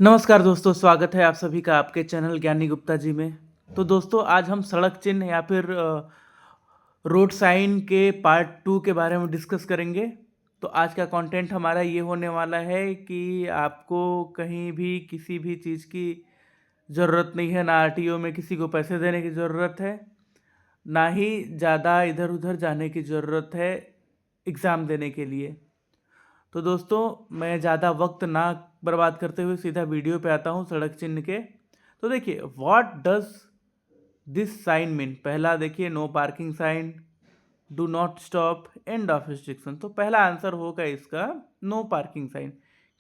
नमस्कार दोस्तों, स्वागत है आप सभी का आपके चैनल ज्ञानी गुप्ता जी में। तो दोस्तों आज हम सड़क चिन्ह या फिर रोड साइन के पार्ट 2 के बारे में डिस्कस करेंगे। तो आज का कंटेंट हमारा ये होने वाला है कि आपको कहीं भी किसी भी चीज़ की ज़रूरत नहीं है, ना आरटीओ में किसी को पैसे देने की ज़रूरत है, ना ही ज़्यादा इधर-उधर जाने की ज़रूरत है एग्ज़ाम देने के लिए। तो दोस्तों मैं ज़्यादा वक्त ना बर्बाद करते हुए सीधा वीडियो पे आता हूँ सड़क चिन्ह के। तो देखिए what does this sign mean. पहला देखिए no parking sign, do not stop, end of restriction. तो पहला आंसर होगा इसका नो पार्किंग साइन,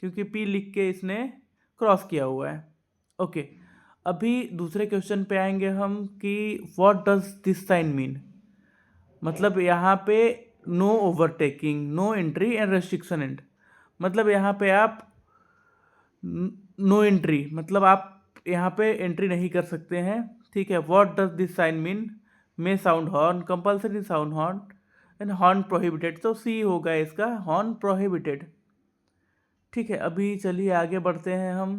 क्योंकि पी लिख के इसने क्रॉस किया हुआ है। ओके, अभी दूसरे क्वेश्चन पे आएंगे हम कि what does this sign mean. मतलब यहाँ पे no overtaking, no entry and restriction end. मतलब यहाँ पे आप नो एंट्री, मतलब आप यहाँ पे एंट्री नहीं कर सकते हैं। ठीक है, what does this sign mean. May sound horn, compulsory sound horn and horn prohibited. तो सी होगा इसका हॉर्न प्रोहिबिटेड। ठीक है, अभी चलिए आगे बढ़ते हैं हम।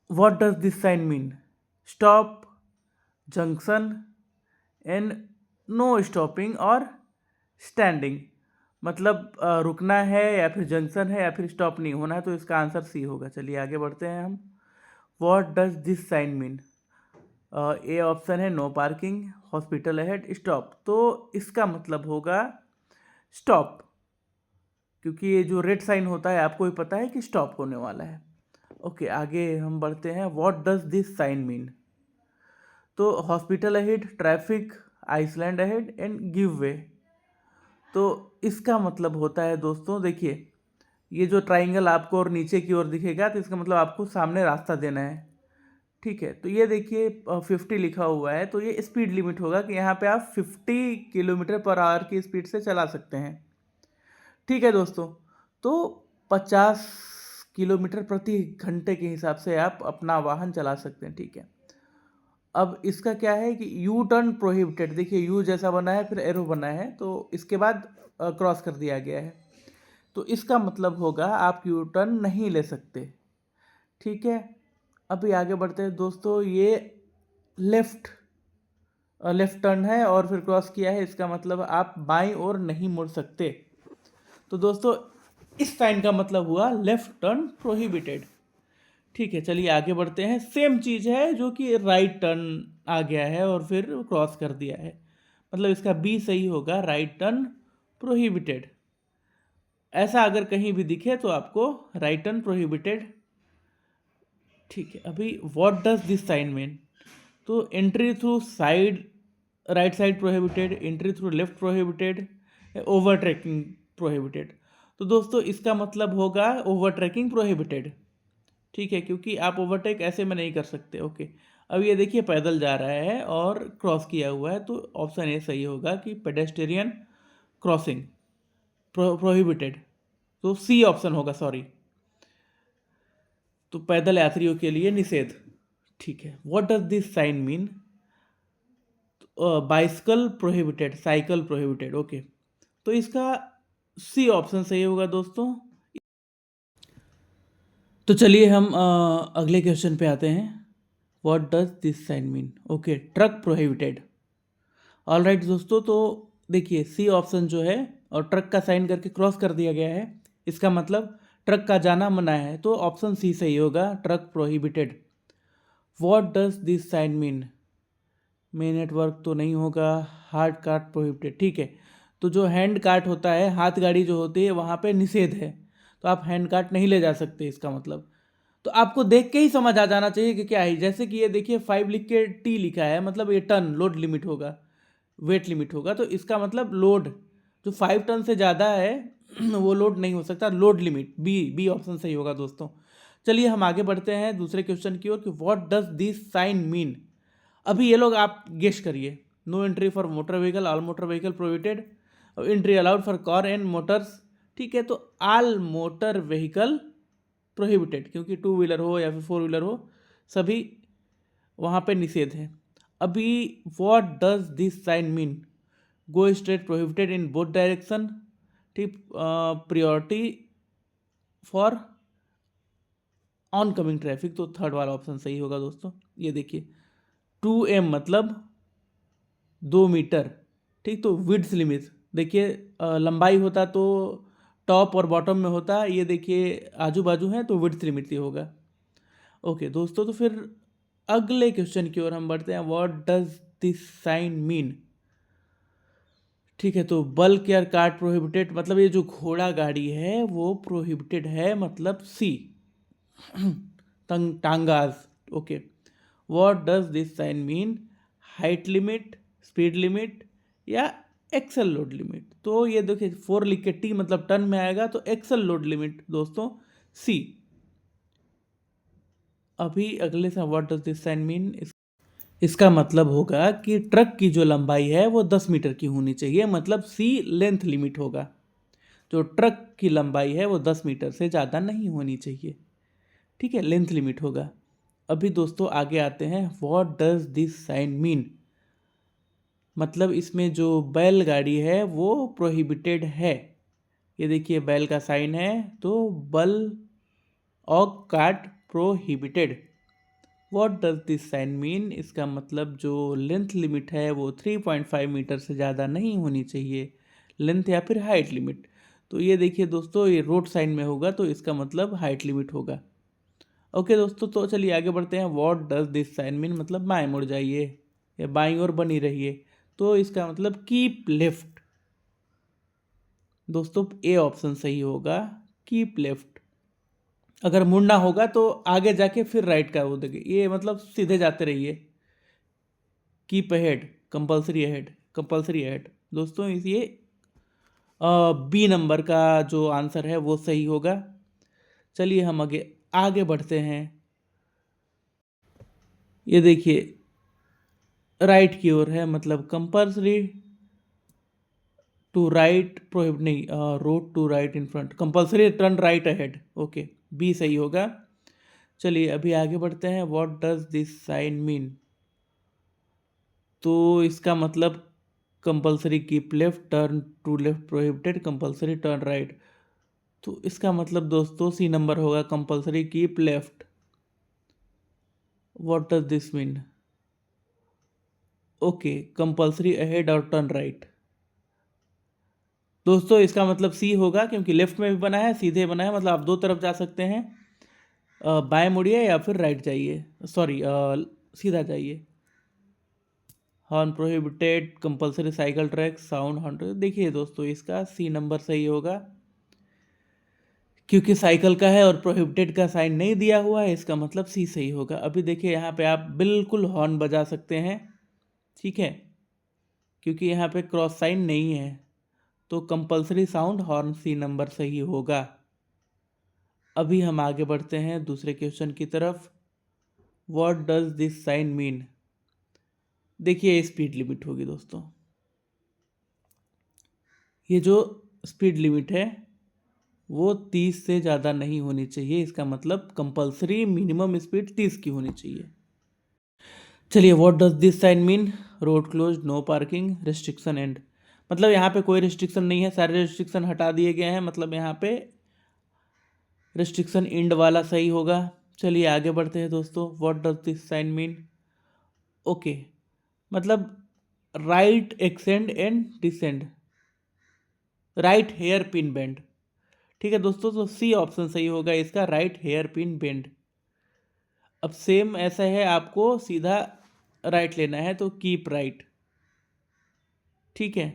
What does this sign mean. Stop, junction and no stopping और स्टैंडिंग। मतलब रुकना है या फिर जंक्शन है या फिर स्टॉप नहीं होना है, तो इसका आंसर सी होगा। चलिए आगे बढ़ते हैं हम। What does this sign mean. A option है no parking, hospital ahead, stop. तो इसका मतलब होगा स्टॉप, क्योंकि ये जो रेड साइन होता है आपको भी पता है कि स्टॉप होने वाला है। ओके, आगे हम बढ़ते हैं। What does this sign mean. तो hospital ahead, traffic, island ahead and give way. तो इसका मतलब होता है दोस्तों, देखिए ये जो ट्राइंगल आपको और नीचे की ओर दिखेगा तो इसका मतलब आपको सामने रास्ता देना है। ठीक है, तो ये देखिए 50 लिखा हुआ है, तो ये स्पीड लिमिट होगा कि यहाँ पे आप 50 किलोमीटर पर आवर की स्पीड से चला सकते हैं। ठीक है दोस्तों, तो 50 किलोमीटर प्रति घंटे के हिसाब से आप अपना वाहन चला सकते हैं। ठीक है, अब इसका क्या है कि यू टर्न प्रोहिबिटेड। देखिए यू जैसा बना है, फिर एरो बना है, तो इसके बाद क्रॉस कर दिया गया है। तो इसका मतलब होगा आप यू टर्न नहीं ले सकते। ठीक है, अभी आगे बढ़ते हैं दोस्तों। ये लेफ्ट लेफ्ट टर्न है और फिर क्रॉस किया है, इसका मतलब आप बाईं ओर नहीं मुड़ सकते। तो दोस्तों इस साइन का मतलब हुआ लेफ्ट टर्न प्रोहिबिटेड। ठीक है, चलिए आगे बढ़ते हैं। सेम चीज़ है जो कि राइट टर्न आ गया है और फिर क्रॉस कर दिया है, मतलब इसका बी सही होगा, राइट टर्न प्रोहिबिटेड। ऐसा अगर कहीं भी दिखे तो आपको राइट टर्न प्रोहिबिटेड। ठीक है, अभी what does this sign mean. तो entry through side, right side prohibited, entry through left prohibited, overtaking prohibited. तो दोस्तों इसका मतलब होगा ओवर ट्रैकिंग प्रोहिबिटेड। ठीक है, क्योंकि आप ओवरटेक ऐसे में नहीं कर सकते। ओके, अब ये देखिए पैदल जा रहा है और क्रॉस किया हुआ है, तो ऑप्शन ए सही होगा कि पेडेस्टेरियन क्रॉसिंग प्रोहिबिटेड। तो सी ऑप्शन होगा, सॉरी। तो पैदल यात्रियों के लिए निषेध। ठीक है, what does this sign mean. Bicycle prohibited, cycle prohibited. Okay, तो इसका सी ऑप्शन सही होगा दोस्तों। तो चलिए हम अगले क्वेश्चन पे आते हैं। What does this sign mean. Okay, truck prohibited. All right दोस्तों, तो देखिए सी ऑप्शन जो है और ट्रक का साइन करके क्रॉस कर दिया गया है, इसका मतलब ट्रक का जाना मना है, तो ऑप्शन सी सही होगा, truck prohibited. What does this sign mean. May network तो नहीं होगा, हार्ड कार्ट प्रोहिबिटेड। ठीक है, तो जो हैंड कार्ट होता है, हाथ गाड़ी जो होती है, वहाँ पे निषेध है, तो आप हैंड कार्ट नहीं ले जा सकते। इसका मतलब तो आपको देख के ही समझ आ जाना चाहिए कि क्या है। जैसे कि ये देखिए 5 लिख के टी लिखा है, मतलब ये टन लोड लिमिट होगा, वेट लिमिट होगा, तो इसका मतलब लोड जो 5 टन से ज़्यादा है वो लोड नहीं हो सकता, load limit. B B option सही होगा दोस्तों। चलिए हम आगे बढ़ते हैं दूसरे क्वेश्चन की ओर कि what does this sign mean. अभी ये लोग आप गेस करिए। No entry for motor vehicle, all motor vehicle prohibited, entry allowed for car and motors. ठीक है, तो ऑल मोटर व्हीकल प्रोहिबिटेड, क्योंकि टू व्हीलर हो या फिर फोर व्हीलर हो, सभी वहाँ पे निषेध है। अभी what does this sign mean. Go straight prohibited in both direction. ठीक, priority for oncoming traffic, तो थर्ड वाला ऑप्शन सही होगा दोस्तों। ये देखिए 2m मतलब 2 मीटर, ठीक। तो विड्थ लिमिट देखिए, लंबाई होता तो टॉप और बॉटम में होता, ये देखिए आजू बाजू है तो विड्थ लिमिट ये होगा। ओके दोस्तों, तो फिर अगले क्वेश्चन की ओर हम बढ़ते हैं। What does this sign mean? ठीक है, तो बल्क या कार्ट प्रोहिबिटेड, मतलब ये जो घोड़ा गाड़ी है वो प्रोहिबिटेड है, मतलब सी टांगाज। Okay, what does this sign mean? Height limit, speed limit या एक्सल लोड लिमिट? तो ये देखिए 4 लिख के टी मतलब टन में आएगा, तो एक्सल लोड लिमिट दोस्तों सी। अभी अगले से what does this sign mean, इसका मतलब होगा कि ट्रक की जो लंबाई है वो 10 मीटर की होनी चाहिए, मतलब सी लेंथ लिमिट होगा। जो ट्रक की लंबाई है वो 10 मीटर से ज़्यादा नहीं होनी चाहिए, ठीक है, लेंथ लिमिट होगा। अभी दोस्तों आगे आते हैं, what does this sign mean? मतलब इसमें जो बैलगाड़ी है वो प्रोहिबिटेड है। ये देखिए बैल का साइन है, तो bullock cart prohibited. What does this sign mean? इसका मतलब जो लेंथ लिमिट है वो 3.5 मीटर से ज़्यादा नहीं होनी चाहिए, लेंथ या फिर हाइट लिमिट। तो ये देखिए दोस्तों, ये रोड साइन में होगा तो इसका मतलब हाइट लिमिट होगा। ओके दोस्तों, तो चलिए आगे बढ़ते हैं। What does this sign mean? मतलब बाएं मुड़ जाइए या बाईं ओर बनी रहिए, तो इसका मतलब कीप लेफ्ट। दोस्तों ए ऑप्शन सही होगा, कीप लेफ्ट। अगर मुड़ना होगा तो आगे जाके फिर राइट का वो देखिए, ये मतलब सीधे जाते रहिए। Keep ahead, compulsory ahead, compulsory ahead. दोस्तों ये बी नंबर का जो आंसर है वो सही होगा। चलिए हम आगे आगे बढ़ते हैं। ये देखिए राइट की ओर है, मतलब कंपल्सरी टू राइट प्रोहिबिट नहीं, road to right in front, compulsory turn right ahead. Okay, B सही होगा। चलिए अभी आगे बढ़ते हैं। What does this sign mean? तो इसका मतलब compulsory keep left, turn to left prohibited, compulsory turn right. तो इसका मतलब दोस्तों सी नंबर होगा, compulsory keep left. What does this mean? Okay, compulsory ahead और टर्न राइट। दोस्तों इसका मतलब सी होगा, क्योंकि लेफ्ट में भी बना है सीधे बना है, मतलब आप दो तरफ जा सकते हैं। बाएं मुड़िए या फिर राइट जाइए, सॉरी सीधा जाइए। Horn prohibited, compulsory cycle track, sound horn. देखिए दोस्तों इसका सी नंबर सही होगा, क्योंकि साइकिल का है और प्रोहिबिटेड का साइन नहीं दिया हुआ है, इसका मतलब सी सही होगा। अभी देखिए यहाँ पे आप बिल्कुल हॉर्न बजा सकते हैं, ठीक है, क्योंकि यहाँ पे क्रॉस साइन नहीं है, तो compulsory sound horn C number सही होगा। अभी हम आगे बढ़ते हैं दूसरे क्वेश्चन की तरफ। What does this sign mean? देखिए स्पीड लिमिट होगी दोस्तों, ये जो स्पीड लिमिट है वो 30 से ज़्यादा नहीं होनी चाहिए, इसका मतलब कंपल्सरी मिनिमम स्पीड 30 की होनी चाहिए। चलिए what does this sign mean? Road close, no parking, restriction end. मतलब यहाँ पे कोई रिस्ट्रिक्शन नहीं है, सारे रिस्ट्रिक्शन हटा दिए गए हैं, मतलब यहाँ पे रिस्ट्रिक्शन एंड वाला सही होगा। चलिए आगे बढ़ते हैं दोस्तों। What does this sign mean? Okay, मतलब right ascend and descend, right hairpin bend. ठीक है दोस्तों, तो सी ऑप्शन सही होगा इसका, राइट हेयर पिन बेंड। अब सेम ऐसा है, आपको सीधा राइट लेना है तो कीप राइट, ठीक है।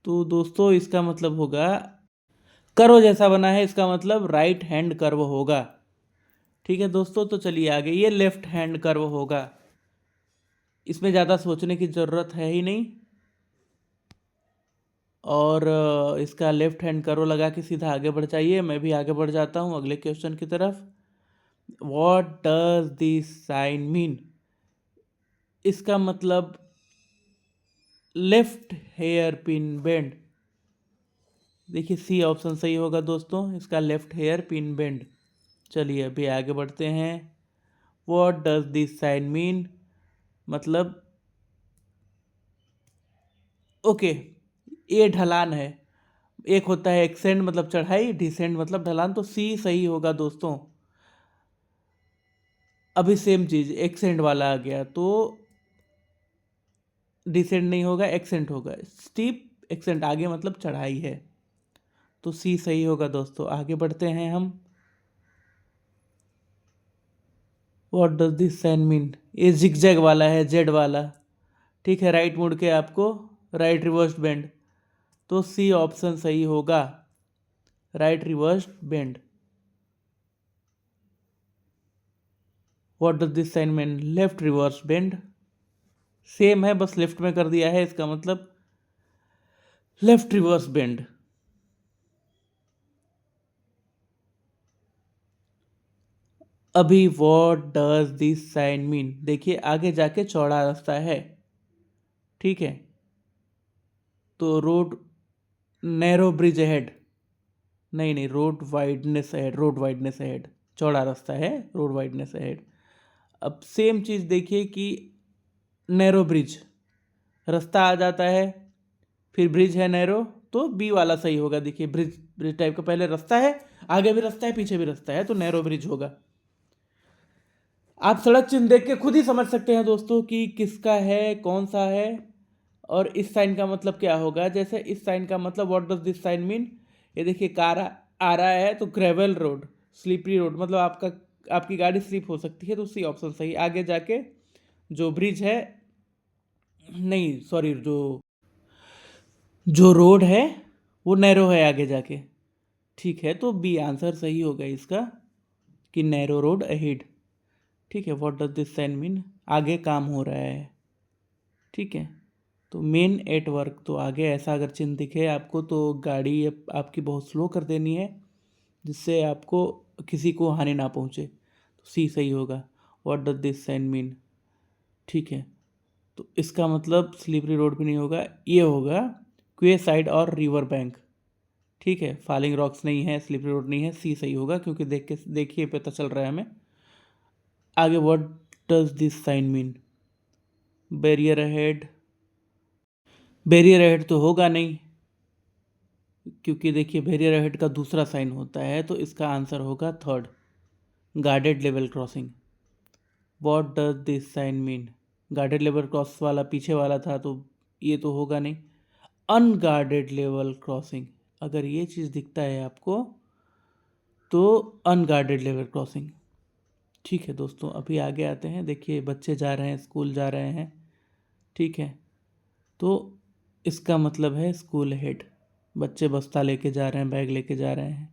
तो दोस्तों इसका मतलब होगा कर्व जैसा बना है, इसका मतलब राइट हैंड कर्व होगा, ठीक है दोस्तों। तो चलिए आगे, ये लेफ्ट हैंड कर्व होगा, इसमें ज़्यादा सोचने की ज़रूरत है ही नहीं। और इसका लेफ्ट हैंड कर्व लगा के सीधा आगे बढ़ जाइए। मैं भी आगे बढ़ जाता हूँ अगले क्वेश्चन की तरफ। What does this sign mean? इसका मतलब लेफ्ट हेयर पिन बेंड। देखिए सी ऑप्शन सही होगा दोस्तों, इसका लेफ्ट हेयर पिन बेंड। चलिए अभी आगे बढ़ते हैं। What does this sign mean? मतलब ओके, ये ढलान है, एक होता है एक्सेंड मतलब चढ़ाई, डिसेंड मतलब ढलान, तो सी सही होगा दोस्तों। अभी सेम चीज़ एक्सेंट वाला आ गया तो डिसेंट नहीं होगा, एक्सेंट होगा। स्टीप एक्सेंट, आगे मतलब चढ़ाई है, तो सी सही होगा दोस्तों। आगे बढ़ते हैं हम। What does this sign mean? ये जिगजैग वाला है, जेड वाला। ठीक है, राइट मुड़ के आपको राइट रिवर्स बेंड, तो सी ऑप्शन सही होगा, right reverse bend. What does this sign mean? Left reverse bend. Same है, बस लेफ्ट में कर दिया है, इसका मतलब लेफ्ट रिवर्स बेंड। अभी what does this sign mean? देखिए आगे जाके चौड़ा रास्ता है, ठीक है, तो रोड नैरो ब्रिज अहेड, नहीं नहीं, road wideness ahead, road wideness ahead, चौड़ा रास्ता है, रोड वाइडनेस अहेड। अब सेम चीज़ देखिए कि नैरो ब्रिज, रास्ता आ जाता है, फिर ब्रिज है नैरो, तो बी वाला सही होगा। देखिए ब्रिज, ब्रिज टाइप का पहले रास्ता है, आगे भी रास्ता है, पीछे भी रास्ता है, तो नैरो ब्रिज होगा। आप सड़क चिन्ह देख के खुद ही समझ सकते हैं दोस्तों कि किसका है, कौन सा है। और इस साइन का मतलब क्या होगा? जैसे इस साइन का मतलब what does this sign mean? ये देखिए कार आ रहा है, तो ग्रेवल रोड, स्लिपरी रोड, मतलब आपकी गाड़ी स्लिप हो सकती है, तो सी ऑप्शन सही। आगे जाके जो ब्रिज है, नहीं सॉरी, जो जो रोड है वो नैरो है आगे जाके, ठीक है, तो बी आंसर सही होगा इसका, कि नैरो रोड अहेड। ठीक है, what does this sign mean? आगे काम हो रहा है, ठीक है, तो मेन एट वर्क, तो आगे ऐसा अगर चिन्ह दिखे आपको तो गाड़ी आपकी बहुत स्लो कर देनी है, जिससे आपको किसी को हानि ना पहुंचे, तो सी सही होगा। What does this sign mean? ठीक है, तो इसका मतलब स्लिपरी रोड भी नहीं होगा, ये होगा क्वे साइड और रिवर बैंक। ठीक है, फॉलिंग रॉक्स नहीं है, स्लिपरी रोड नहीं है, सी सही होगा, क्योंकि देखिए पता चल रहा है हमें। आगे what does this sign mean? Barrier ahead, barrier ahead तो होगा नहीं, क्योंकि देखिए बैरियर अहेड का दूसरा साइन होता है, तो इसका आंसर होगा third, guarded level crossing. What does this sign mean? Guarded level cross वाला पीछे वाला था, तो ये तो होगा नहीं। अनगार्डेड लेवल क्रॉसिंग, अगर ये चीज़ दिखता है आपको तो अनगार्डेड लेवल क्रॉसिंग। ठीक है दोस्तों, अभी आगे आते हैं। देखिए बच्चे जा रहे हैं, स्कूल जा रहे हैं, ठीक है, तो इसका मतलब है स्कूल हेड, बच्चे बस्ता लेके जा रहे हैं, बैग लेके जा रहे हैं।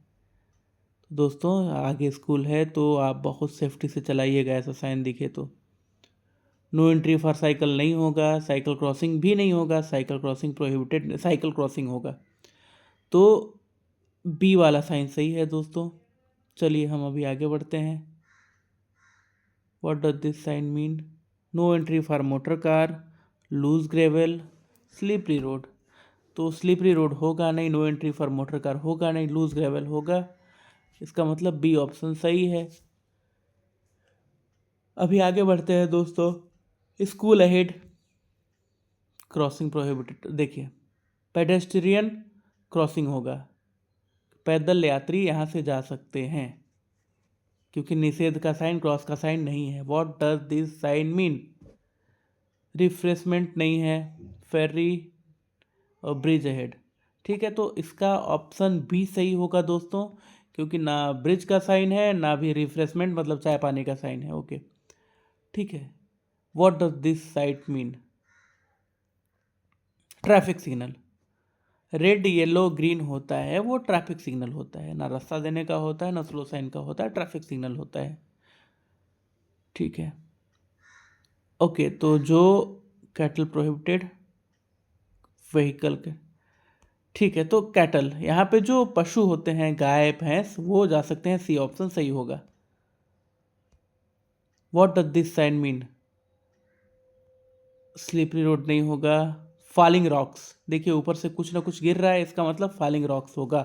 तो दोस्तों आगे स्कूल है, तो आप बहुत सेफ्टी से चलाइएगा, ऐसा साइन दिखे तो। नो एंट्री फॉर साइकिल नहीं होगा, साइकिल क्रॉसिंग भी नहीं होगा, cycle crossing prohibited, cycle crossing होगा, तो बी वाला साइन सही है दोस्तों। चलिए हम अभी आगे बढ़ते हैं। What does this sign mean? No entry for motor car, loose gravel, slippery road, तो स्लिपरी रोड होगा नहीं, no entry for motor car होगा नहीं, लूज ग्रेवल होगा, इसका मतलब बी ऑप्शन सही है। अभी आगे बढ़ते हैं दोस्तों। स्कूल अहेड, क्रॉसिंग प्रोहिबिटेड, देखिए पेडेस्ट्रियन क्रॉसिंग होगा, पैदल यात्री यहाँ से जा सकते हैं, क्योंकि निषेध का साइन, क्रॉस का साइन नहीं है। What does this sign mean? Refreshment नहीं है, फेरी और ब्रिज अहेड, ठीक है, तो इसका ऑप्शन बी सही होगा दोस्तों, क्योंकि ना ब्रिज का साइन है, ना भी रिफ्रेशमेंट मतलब चाय पानी का साइन है। ओके, ठीक है। What does this site mean? Traffic signal, red yellow green होता है वो ट्रैफिक सिग्नल होता है, ना रास्ता देने का होता है, ना स्लो साइन का होता है, ट्रैफिक सिग्नल होता है, ठीक है। ओके, तो जो कैटल प्रोहिबिटेड व्हीकल के, ठीक है, तो कैटल यहाँ पे जो पशु होते हैं, गाय भैंस, वो जा सकते हैं, सी ऑप्शन सही होगा। What does this sign mean? Slippery road नहीं होगा, फॉलिंग रॉक्स, देखिए ऊपर से कुछ ना कुछ गिर रहा है, इसका मतलब फॉलिंग रॉक्स होगा,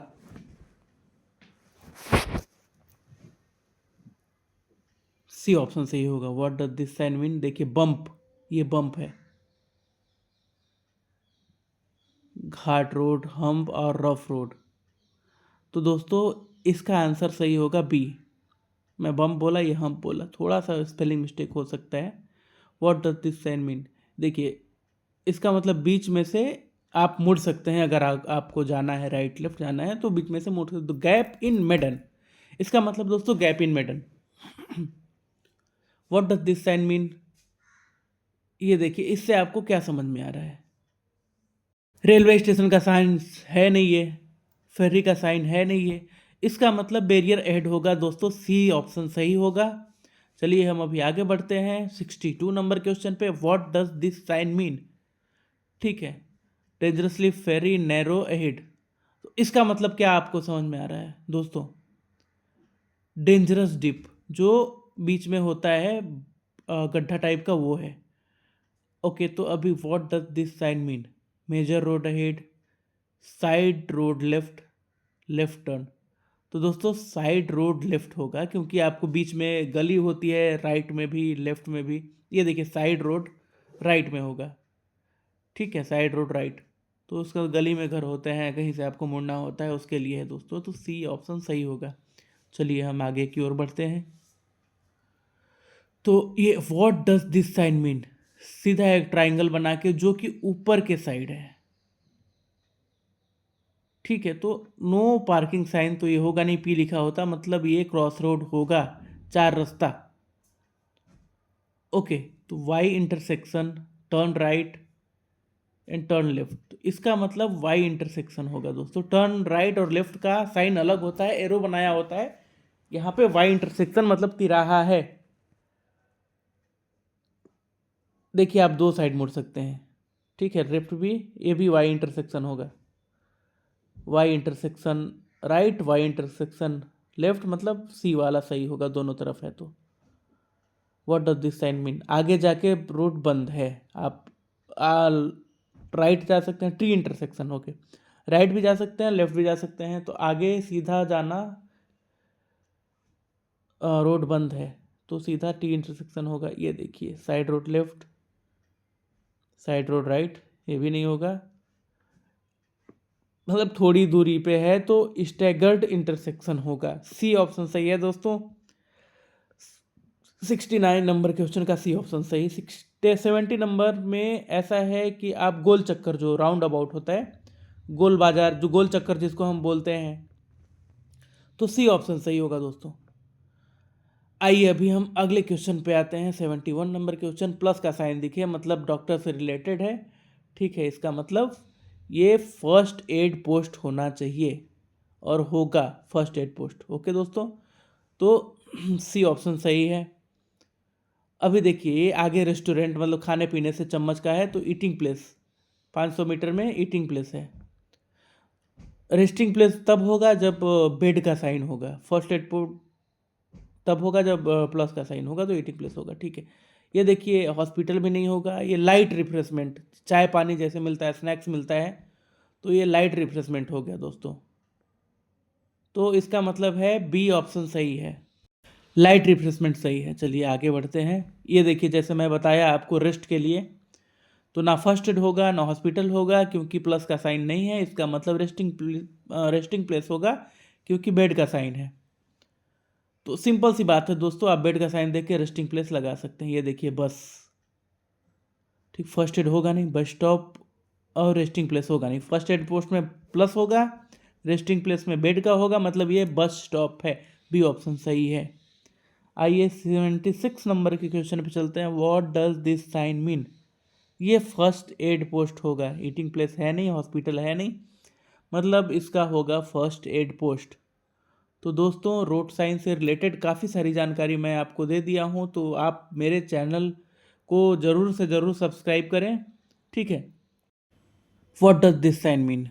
सी ऑप्शन सही होगा। What does this sign mean? देखिए बम्प, ये बम्प है, घाट रोड, हम्प और रफ रोड, तो दोस्तों इसका आंसर सही होगा बी, मैं बम बोला, ये हम बोला, थोड़ा सा स्पेलिंग मिस्टेक हो सकता है। What does this sign mean? देखिए, इसका मतलब बीच में से आप मुड़ सकते हैं, अगर आपको जाना है, राइट लेफ्ट जाना है तो बीच में से मुड़ सकते। गैप इन मिडन, इसका मतलब दोस्तों gap in median. What does this sign mean? ये देखिए, इससे आपको क्या समझ में आ रहा है? रेलवे स्टेशन का साइन है नहीं है, फेरी का साइन है नहीं है, इसका मतलब बैरियर एड होगा दोस्तों। सी ऑप्शन सही होगा। चलिए हम अभी आगे बढ़ते हैं 62 नंबर क्वेश्चन पे। What does this sign mean? ठीक है, डेंजरसली फेरी नैरो अहेड, तो इसका मतलब क्या आपको समझ में आ रहा है दोस्तों? डेंजरस डिप, जो बीच में होता है गड्ढा टाइप का, वो है। ओके, तो अभी what does this sign mean? Major road ahead, side road left, left turn. तो दोस्तों साइड रोड लेफ्ट होगा, क्योंकि आपको बीच में गली होती है, राइट में भी लेफ्ट में भी। ये देखिए, साइड रोड राइट में होगा। ठीक है, साइड रोड राइट, तो उसका गली में घर होते हैं, कहीं से आपको मुड़ना होता है, उसके लिए है दोस्तों। तो सी ऑप्शन सही होगा। चलिए हम आगे की ओर बढ़ते हैं। तो ये what does this sign mean? सीधा एक ट्राइंगल बना के, जो कि ऊपर के साइड है। ठीक है, तो नो पार्किंग साइन तो ये होगा नहीं, पी लिखा होता, मतलब ये क्रॉस रोड होगा, चार रास्ता। ओके, तो Y intersection, turn right and turn left, तो इसका मतलब वाई इंटरसेक्शन होगा दोस्तों। टर्न राइट और लेफ्ट का साइन अलग होता है, एरो बनाया होता है। यहाँ पे वाई इंटरसेक्शन मतलब तिराहा है। देखिए, आप दो साइड मुड़ सकते हैं। ठीक है, लेफ्ट भी, ये भी वाई इंटरसेक्शन होगा। Y intersection right, Y intersection left, मतलब सी वाला सही होगा, दोनों तरफ है तो। What does this sign mean? आगे जाके रोड बंद है, आप राइट जा सकते हैं, टी इंटरसेक्शन। ओके, राइट भी जा सकते हैं, लेफ्ट भी जा सकते हैं, तो आगे सीधा जाना, रोड बंद है, तो सीधा टी इंटरसेक्शन होगा। ये देखिए, side road left, side road right, ये भी नहीं होगा, मतलब थोड़ी दूरी पे है, तो स्टैगर्ड इंटरसेक्शन होगा। सी ऑप्शन सही है दोस्तों। 69 नंबर क्वेश्चन का सी ऑप्शन सही। 70 नंबर में ऐसा है कि आप गोल चक्कर, जो राउंड अबाउट होता है, गोल बाजार, जो गोल चक्कर जिसको हम बोलते हैं, तो सी ऑप्शन सही होगा दोस्तों। आइए अभी हम अगले क्वेश्चन पे आते हैं। 71 नंबर क्वेश्चन, प्लस का साइन दिखे, मतलब डॉक्टर से रिलेटेड है। ठीक है, इसका मतलब ये फर्स्ट एड पोस्ट होना चाहिए, और होगा फर्स्ट एड पोस्ट। ओके दोस्तों, तो सी ऑप्शन सही है। अभी देखिए, ये आगे रेस्टोरेंट, मतलब खाने पीने से चम्मच का है, तो ईटिंग प्लेस, 500 मीटर में ईटिंग प्लेस है। रेस्टिंग प्लेस तब होगा जब बेड का साइन होगा। फर्स्ट एड तब होगा जब प्लस का साइन होगा, तो ईटिंग प्लेस होगा। ठीक है, ये देखिए, हॉस्पिटल भी नहीं होगा। ये लाइट रिफ्रेशमेंट, चाय पानी जैसे मिलता है, स्नैक्स मिलता है, तो ये लाइट रिफ्रेशमेंट हो गया दोस्तों। तो इसका मतलब है बी ऑप्शन सही है, लाइट रिफ्रेशमेंट सही है। चलिए आगे बढ़ते हैं। ये देखिए, जैसे मैं बताया आपको, रेस्ट के लिए, तो ना फर्स्ट एड होगा ना हॉस्पिटल होगा, क्योंकि प्लस का साइन नहीं है। इसका मतलब रेस्टिंग प्लेस होगा, क्योंकि बेड का साइन है। तो सिंपल सी बात है दोस्तों, आप बेड का साइन देख के रेस्टिंग प्लेस लगा सकते हैं। ये देखिए, बस, ठीक, फर्स्ट एड होगा नहीं, बस स्टॉप, और रेस्टिंग प्लेस होगा नहीं। फर्स्ट एड पोस्ट में प्लस होगा, रेस्टिंग प्लेस में बेड का होगा, मतलब ये बस स्टॉप है। बी ऑप्शन सही है। आइए 76 नंबर के क्वेश्चन पे चलते हैं। What does this sign mean? ये फर्स्ट एड पोस्ट होगा, ईटिंग प्लेस है नहीं, हॉस्पिटल है नहीं, मतलब इसका होगा फर्स्ट एड पोस्ट। तो दोस्तों, रोड साइंस से रिलेटेड काफ़ी सारी जानकारी मैं आपको दे दिया हूँ, तो आप मेरे चैनल को ज़रूर से ज़रूर सब्सक्राइब करें। ठीक है, what does this sign mean?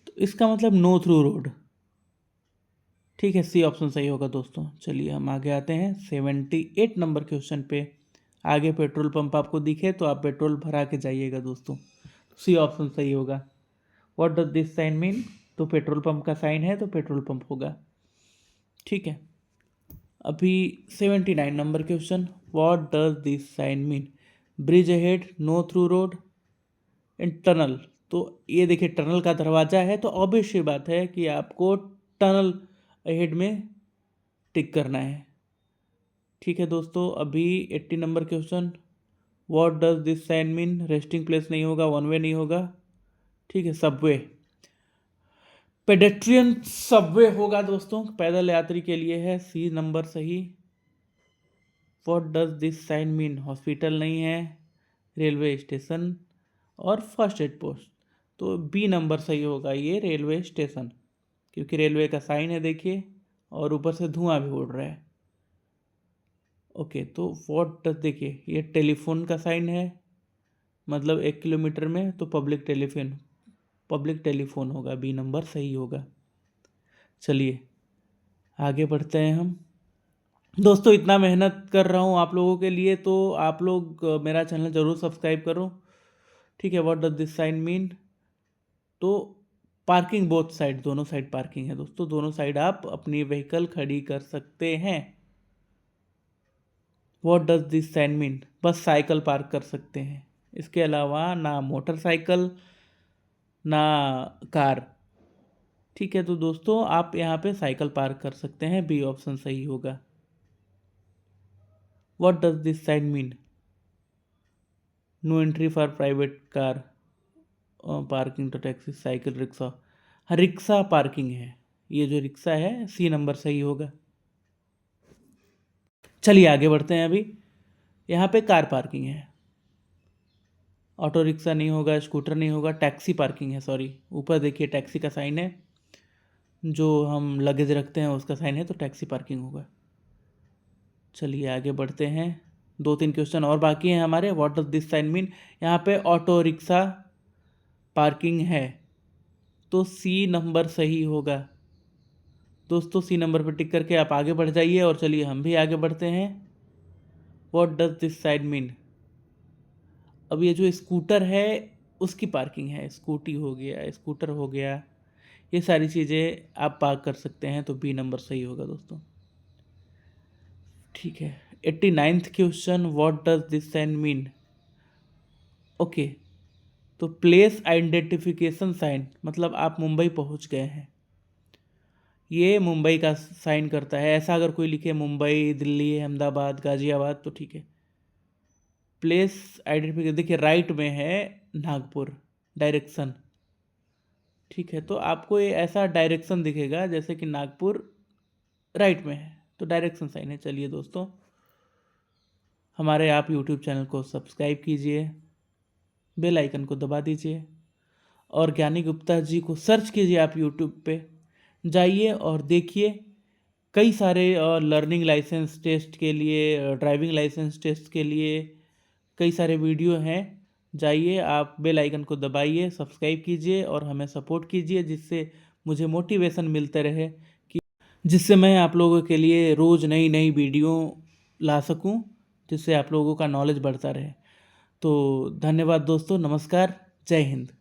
तो इसका मतलब नो थ्रू रोड। ठीक है, सी ऑप्शन सही होगा दोस्तों। चलिए हम आगे आते हैं 78 नंबर क्वेश्चन पे। आगे पेट्रोल पंप आपको दिखे तो आप पेट्रोल भरा के जाइएगा दोस्तों, सी ऑप्शन सही होगा। What does this sign mean? तो पेट्रोल पंप का साइन है, तो पेट्रोल पंप होगा। ठीक है, अभी 79 number question. What does this sign mean? Bridge ahead, no through road and tunnel. तो ये देखिए, टनल का दरवाज़ा है, तो ऑब्वियस सी बात है कि आपको टनल अहेड में टिक करना है। ठीक है दोस्तों, अभी 80 number question, what does this sign mean. Resting place नहीं होगा, वन वे नहीं होगा, ठीक है, सबवे, पेडेट्रियन सबवे होगा दोस्तों, पैदल यात्री के लिए है, सी नंबर सही। What does this sign mean, hospital नहीं है, रेलवे स्टेशन और फर्स्ट एड पोस्ट, तो बी नंबर सही होगा, ये रेलवे स्टेशन, क्योंकि रेलवे का साइन है देखिए, और ऊपर से धुआं भी उड़ रहा है। ओके, तो व्हाट डज, देखिए ये टेलीफोन का साइन है, मतलब 1 किलोमीटर में, तो पब्लिक टेलीफोन होगा, बी नंबर सही होगा। चलिए आगे बढ़ते हैं हम। दोस्तों इतना मेहनत कर रहा हूँ आप लोगों के लिए, तो आप लोग मेरा चैनल ज़रूर सब्सक्राइब करो, ठीक है। What does this sign mean, तो पार्किंग बोथ साइड, दोनों साइड पार्किंग है दोस्तों, दोनों साइड आप अपनी व्हीकल खड़ी कर सकते हैं। What does this sign mean, बस साइकिल पार्क कर सकते हैं, इसके अलावा ना मोटरसाइकिल ना कार, ठीक है। तो दोस्तों आप यहाँ पे साइकिल पार्क कर सकते हैं, बी ऑप्शन सही होगा। What does this sign mean, no entry for private car, parking तो टैक्सी, साइकिल, रिक्शा, हाँ रिक्शा पार्किंग है, ये जो रिक्शा है सी नंबर सही होगा। चलिए आगे बढ़ते हैं। अभी यहाँ पे कार पार्किंग है, ऑटो रिक्शा नहीं होगा, स्कूटर नहीं होगा, टैक्सी पार्किंग है, सॉरी, ऊपर देखिए टैक्सी का साइन है, जो हम लगेज रखते हैं उसका साइन है, तो टैक्सी पार्किंग होगा। चलिए आगे बढ़ते हैं, 2-3 क्वेश्चन और बाकी हैं हमारे। What does this sign mean, यहाँ पे ऑटो रिक्शा पार्किंग है, तो सी नंबर सही होगा दोस्तों। सी नंबर पर टिक करके आप आगे बढ़ जाइए, और चलिए हम भी आगे बढ़ते हैं। What does this sign mean, अब ये जो स्कूटर है उसकी पार्किंग है, स्कूटी हो गया, स्कूटर हो गया, ये सारी चीज़ें आप पार्क कर सकते हैं, तो बी नंबर सही होगा दोस्तों। ठीक है, 89th question, what does this sign mean. Okay, तो प्लेस आइडेंटिफिकेशन साइन, मतलब आप मुंबई पहुंच गए हैं, ये मुंबई का साइन करता है। ऐसा अगर कोई लिखे मुंबई, दिल्ली, अहमदाबाद, गाजियाबाद, तो ठीक है। प्लेस आइडेंटिफिकेशन, देखिए राइट में है नागपुर, डायरेक्शन, ठीक है। तो आपको ये ऐसा डायरेक्शन दिखेगा जैसे कि नागपुर राइट में है, तो डायरेक्शन साइन है। चलिए दोस्तों, हमारे आप यूट्यूब चैनल को सब्सक्राइब कीजिए, बेल आइकन को दबा दीजिए, और ज्ञानी गुप्ता जी को सर्च कीजिए आप यूट्यूब पे जाइए और देखिए, कई सारे लर्निंग लाइसेंस टेस्ट के लिए, ड्राइविंग लाइसेंस टेस्ट के लिए कई सारे वीडियो हैं। जाइए आप, बेल आइकन को दबाइए, सब्सक्राइब कीजिए और हमें सपोर्ट कीजिए, जिससे मुझे मोटिवेशन मिलते रहे, कि जिससे मैं आप लोगों के लिए रोज़ नई नई वीडियो ला सकूं, जिससे आप लोगों का नॉलेज बढ़ता रहे। तो धन्यवाद दोस्तों, नमस्कार, जय हिंद।